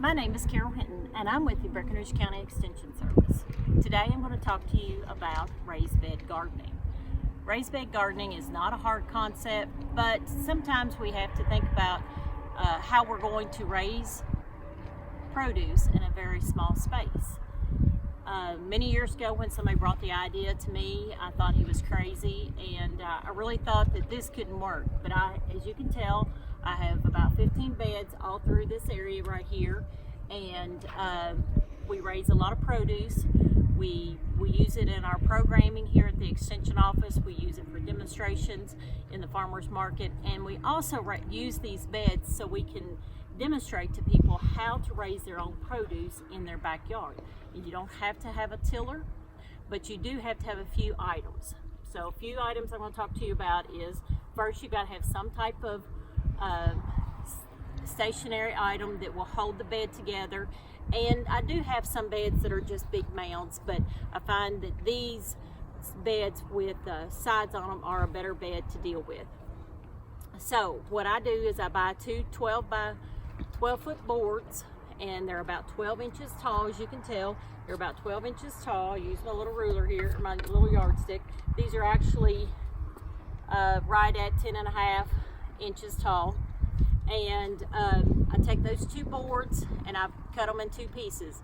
My name is Carol Hinton, and I'm with the Breckinridge County Extension Service. Today I'm going to talk to you about raised bed gardening. Raised bed gardening is not a hard concept, but sometimes we have to think about how we're going to raise produce in a very small space. Many years ago when somebody brought the idea to me, I thought he was crazy, and I really thought that this couldn't work. But as you can tell, I have about 15 beds all through this area right here, and we raise a lot of produce. We use it in our programming here at the Extension office. We use it for demonstrations in the farmers market, and we also use these beds so we can demonstrate to people how to raise their own produce in their backyard. You don't have to have a tiller, but you do have to have a few items. So a few items I'm going to talk to you about is, first, you've got to have some type of stationary item that will hold the bed together. And I do have some beds that are just big mounds, but I find that these beds with sides on them are a better bed to deal with. So what I do is I buy two 12 by 12 foot boards, and they're about 12 inches tall. As you can tell, they're about 12 inches tall. I use my little ruler here, my little yardstick. These are actually right at 10.5 inches tall. And I take those two boards and I cut them in two pieces.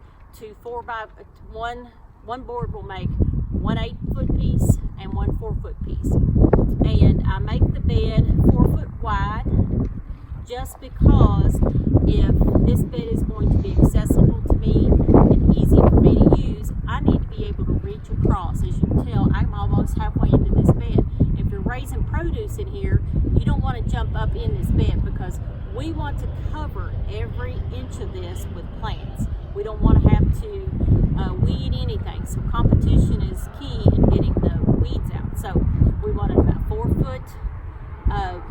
One board will make one 8-foot piece and one 4-foot piece. And I make the bed 4 foot wide, just because if this bed is going to be accessible to me and easy for me to use, I need to be able to reach across. As you can tell, I'm almost halfway into this bed. If you're raising produce in here, you don't want to jump up in this bed, because we want to cover every inch of this with plants. We don't want to have to weed anything. So competition is key in getting the weeds out. So we want it about 4 foot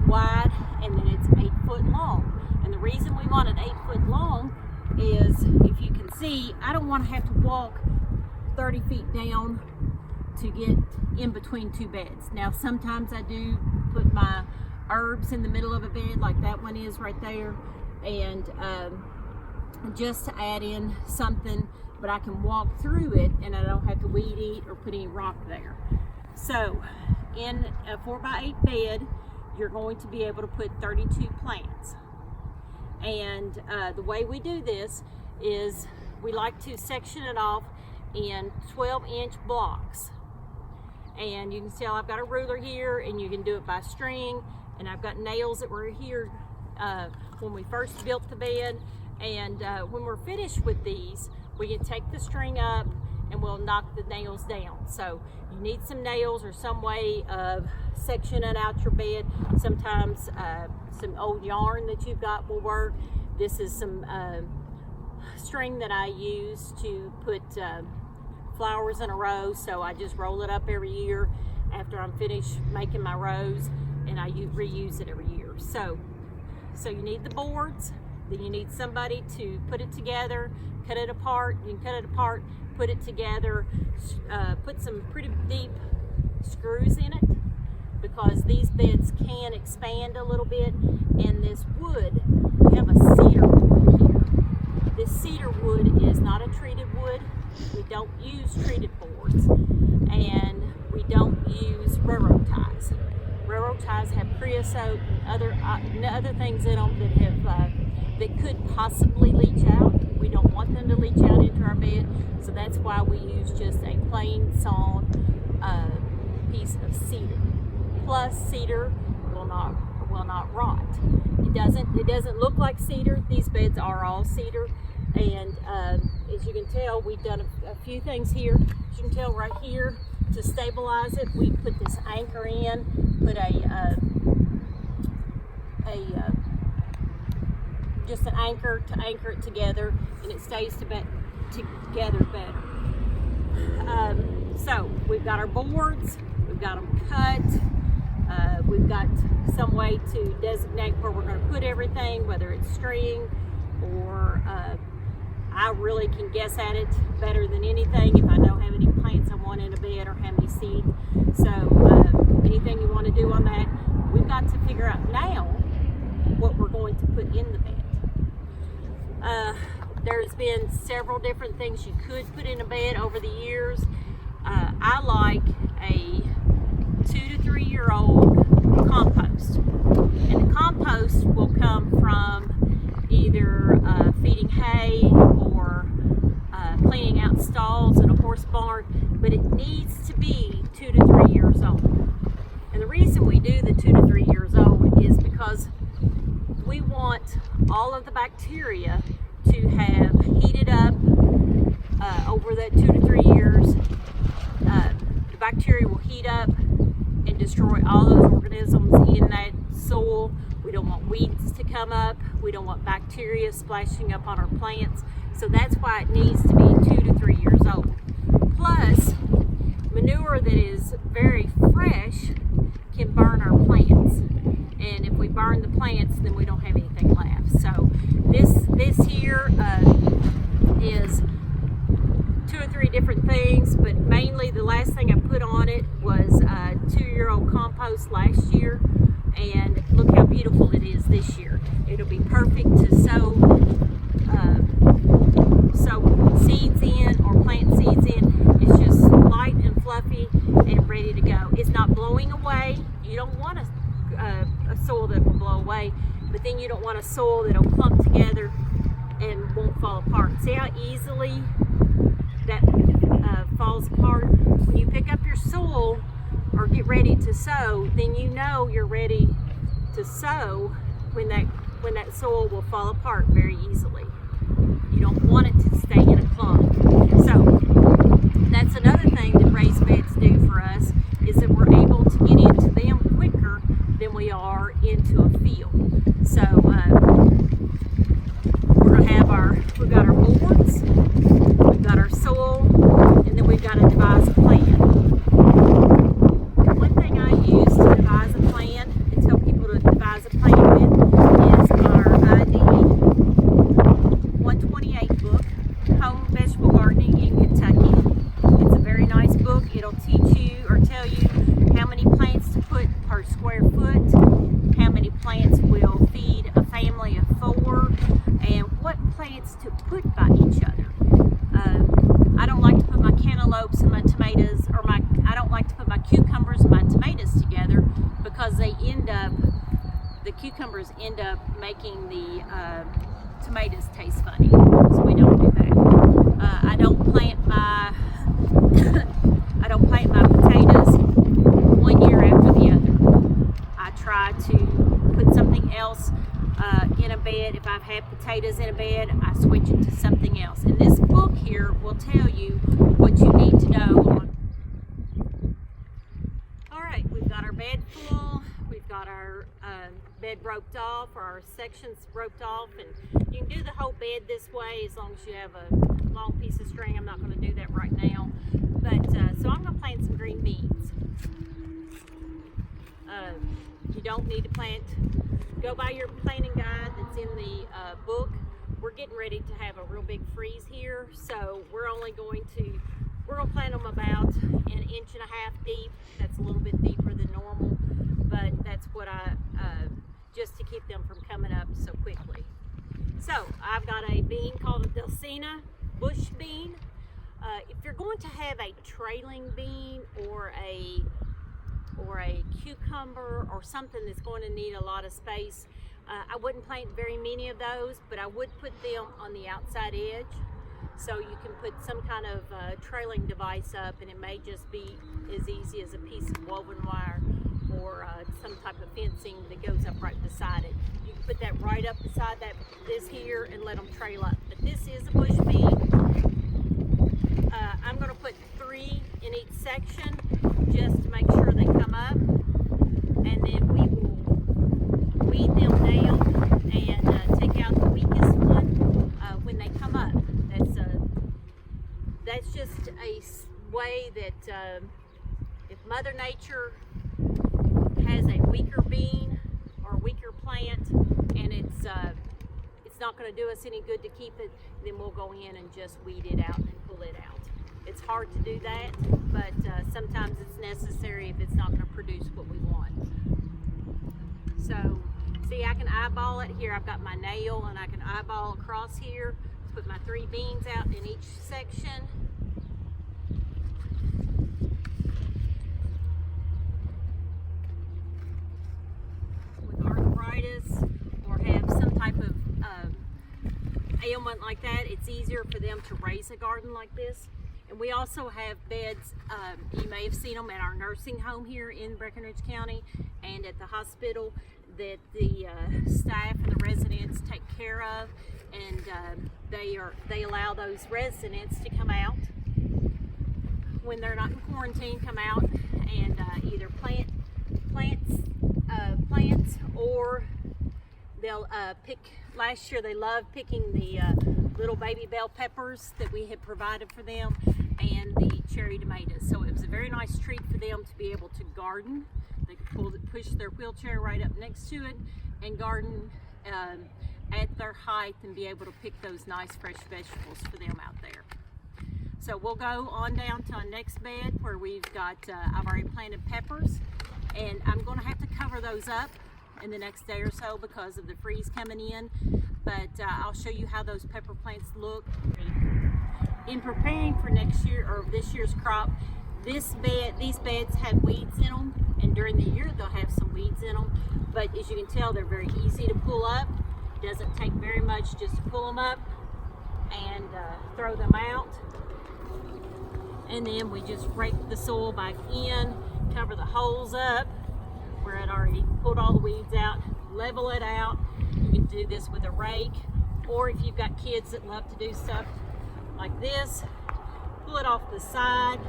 wide, and then it's 8 foot long. And the reason we want it 8 foot long is, if you can see, I don't want to have to walk 30 feet down to get in between two beds. Now sometimes I do put my herbs in the middle of a bed, like that one is right there, and just to add in something, but I can walk through it and I don't have to weed eat or put any rock there. So in a 4x8 bed, you're going to be able to put 32 plants. And the way we do this is we like to section it off in 12-inch blocks. And you can see I've got a ruler here, and you can do it by string. And I've got nails that were here when we first built the bed. And when we're finished with these, we can take the string up and we'll knock the nails down. So you need some nails or some way of sectioning out your bed. Sometimes some old yarn that you've got will work. This is some string that I use to put flowers in a row, so I just roll it up every year after I'm finished making my rows, and I reuse it every year. So you need the boards, then you need somebody to put it together, cut it apart. You can cut it apart, put it together, put some pretty deep screws in it, because these beds can expand a little bit. And this wood, we have a cedar wood here. This cedar wood is not a treated wood. We don't use treated boards, and we don't use railroad ties. Railroad ties have creosote and other things in them that have that could possibly leach out. We don't want them to leach out into our bed, so that's why we use just a plain sawn piece of cedar. Plus, cedar will not rot. It doesn't look like cedar. These beds are all cedar. And as you can tell, we've done a few things here. As you can tell right here, to stabilize it, we put this anchor in, put just an anchor to anchor it together, and it stays together better. So we've got our boards, we've got them cut, we've got some way to designate where we're going to put everything, whether it's string or I really can guess at it better than anything if I know how many plants I want in a bed or how many seeds. So anything you want to do on that, we've got to figure out now what we're going to put in the bed. There's been several different things you could put in a bed over the years. I like a 2 to 3 year old compost, and the compost will come from either feeding hay or cleaning out stalls in a horse barn, but it needs to be 2 to 3 years old. And the reason we do the 2 to 3 years old is because we want all of the bacteria to have heated up over that 2 to 3 years. The bacteria will heat up and destroy all those organisms in that soil. We don't want weeds to come up. We don't want bacteria splashing up on our plants. So that's why it needs to be 2 to 3 years old. Plus, manure that is very fresh can burn our plants. And if we burn the plants, then we don't have anything left. So this here is 2 or 3 different things, but mainly the last thing I put on it was 2-year-old compost last year, and look how beautiful it is this year. It'll be perfect to sow seeds in or plant seeds in. It's just light and fluffy and ready to go. It's not blowing away. You don't want a soil that will blow away, but then you don't want a soil that'll clump together and won't fall apart. See how easily that falls apart? When you pick up your soil or get ready to sow, then you know you're ready to sow when that soil will fall apart very easily. You don't want it to stay in a clump. So that's another thing that raised beds do for us, is that we're able to get into them quicker than we are into a field. So we've got our boards, we've got our soil, and then we've got to devise a plan. One thing I use to devise a plan and tell people to devise a plan with is our ID 128 book, Home Vegetable Gardening in Kentucky. It's a very nice book. It'll teach you or tell you how many plants to put per square foot, how many plants will feed a family of 4, and what plants to put by each other. I don't like to put my cantaloupes and my tomatoes, I don't like to put my cucumbers and my tomatoes together, because the cucumbers end up making the tomatoes taste funny. So we don't do that. I don't plant my potatoes one year after the other. I try to put something else in a bed. If I've had potatoes in a bed, I switch it to something else. And this book here will tell you what you need to know on. Alright, we've got our bed full, we've got our bed roped off, or our sections roped off, and you can do the whole bed this way as long as you have a long piece of string. I'm not going to do that right now, but so I'm going to plant some green beans. You don't need to go by your planting guide that's in the book. We're getting ready to have a real big freeze here, so we're going to plant them about 1.5 inches deep. That's a little bit deeper than normal, but that's what just to keep them from coming up so quickly. So I've got a bean called a Dulcina bush bean. If you're going to have a trailing bean or a cucumber or something that's going to need a lot of space, I wouldn't plant very many of those, but I would put them on the outside edge, so you can put some kind of trailing device up, and it may just be as easy as a piece of woven wire or some type of fencing that goes up right beside it. You can put that right up beside this here and let them trail up. But this is a bush bean. I'm going to put 3 in each section just to make sure they come up, and then we will weed them down and take out the weakest one when they come up. That's just a way that if Mother Nature has a weaker bean or weaker plant, and it's not going to do us any good to keep it, then we'll go in and just weed it out and pull it out. It's hard to do that, but sometimes it's necessary if it's not going to produce what we want. So, see, I can eyeball it here. I've got my nail, and I can eyeball across here to put my 3 beans out in each section. With arthritis or have some type of ailment like that, it's easier for them to raise a garden like this. And we also have beds, you may have seen them at our nursing home here in Breckinridge County and at the hospital, that the staff and the residents take care of, and they allow those residents to come out when they're not in quarantine, come out and either plant plants, or they'll pick. Last year they loved picking the little baby bell peppers that we had provided for them, and the cherry tomatoes. So it was a very nice treat for them to be able to garden. They could push their wheelchair right up next to it and garden at their height and be able to pick those nice fresh vegetables for them out there. So we'll go on down to our next bed where we've got, I've already planted peppers, and I'm going to have to cover those up in the next day or so because of the freeze coming in, but I'll show you how those pepper plants look. In preparing for next year or this year's crop, these beds have weeds in them, and during the year they'll have some weeds in them, but as you can tell, they're very easy to pull up. It doesn't take very much just to pull them up and throw them out, and then we just rake the soil back in, cover the holes up where it already pulled all the weeds out, level it out. You can do this with a rake, or if you've got kids that love to do stuff like this, pull it off the side.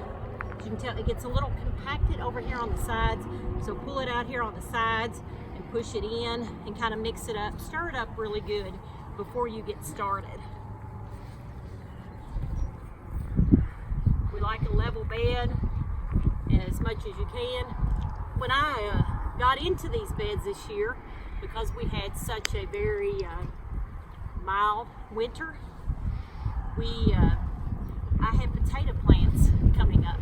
As you can tell, it gets a little compacted over here on the sides, so pull it out here on the sides and push it in and kind of mix it up. Stir it up really good before you get started. We like a level bed as much as you can. When I got into these beds this year, because we had such a very mild winter, I had potato plants coming up.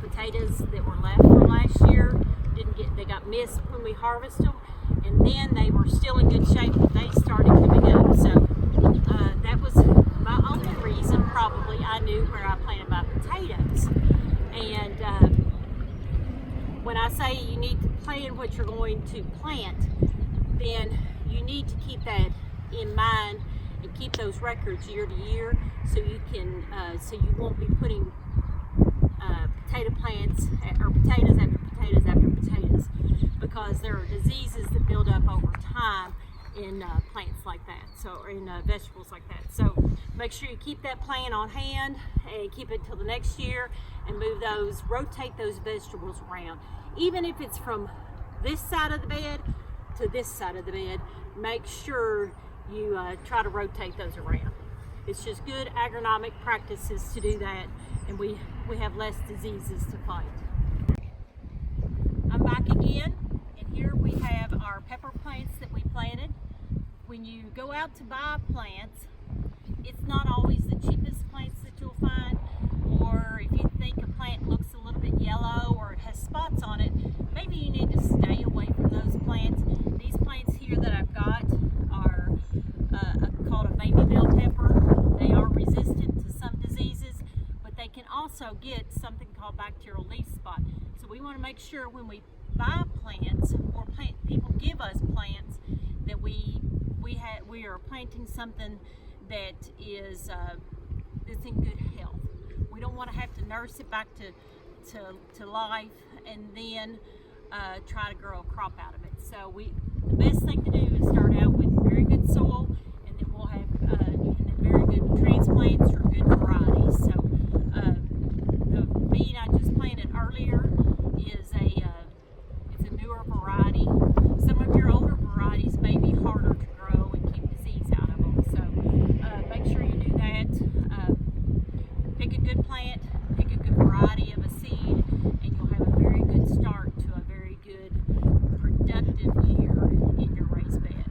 Potatoes that were left from last year, they got missed when we harvested them, and then they were still in good shape, but they started coming up. So that was my only reason, probably, I knew where I planted my potatoes. And when I say you need to plan what you're going to plant, then you need to keep that in mind and keep those records year to year, so you can so you won't be putting potato plants or potatoes after potatoes after potatoes, because there are diseases that build up over time in plants like that, so, or in vegetables like that. So make sure you keep that plan on hand and keep it till the next year, and rotate those vegetables around. Even if it's from this side of the bed to this side of the bed, make sure you try to rotate those around. It's just good agronomic practices to do that, and we have less diseases to fight. I'm back again, and here we have our pepper plants that we planted. When you go out to buy plants, it's not always the cheapest plants that you'll find, or if you think a plant looks a little bit yellow or it has spots on it, maybe you need to stay away from those plants. These plants here that I've got are called a baby bell pepper. They are resistant to some diseases, but they can also get something called bacterial leaf spot. So we want to make sure when we buy plants, or people give us plants, that we are planting something that is that's in good health. We don't want to have to nurse it back to life and then try to grow a crop out of it. So the best thing to do is start out with very good soil, and then we'll have very good transplants or good varieties. So the bean I just planted earlier is it's a newer variety. Some of your older varieties may be harder to grow and keep disease out of them. So make sure you do that. Pick a good plant, pick a good variety of a seed, and you'll have a very good start to a very good productive year in your raised bed.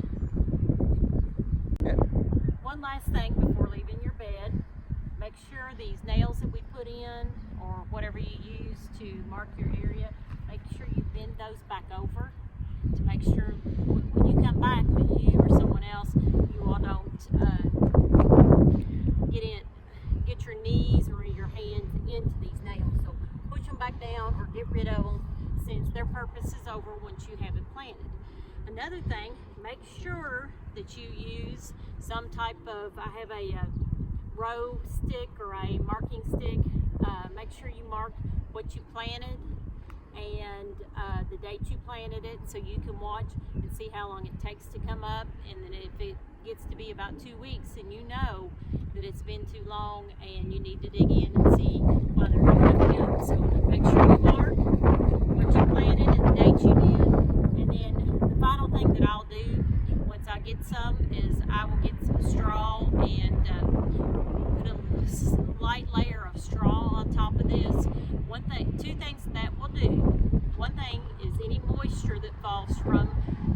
One last thing before leaving your bed, make sure these nails that we put in, or whatever you use to mark your area, make sure you bend those back over to make sure when you come back, that you or someone else, you all don't purpose is over once you have it planted. Another thing, make sure that you use some type of, I have a row stick or a marking stick. Make sure you mark what you planted and the date you planted it, so you can watch and see how long it takes to come up. And then if it gets to be about 2 weeks and you know that it's been too long and you need to dig in and see why they're not coming up. So make sure you mark what you planted and the date you did. And then the final thing that I'll do once I get some is I will get some straw and put a light layer of straw on top of this. Two things that will do. One thing is any moisture that falls from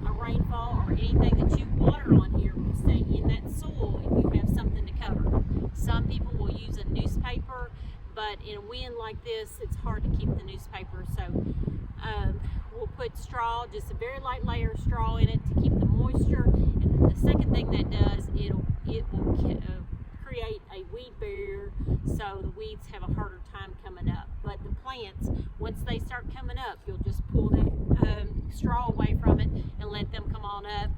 a rainfall or anything that you water on here will stay in that soil if you have something to cover. Some people will use a newspaper, but in a wind like this, it's hard to keep the newspaper. So we'll put straw, just a very light layer of straw in it to keep the moisture. And then the second thing that does, it will create a weed barrier, so the weeds have a harder time coming up. But the plants, once they start coming up, you'll just pull that straw away from it and let them come on up,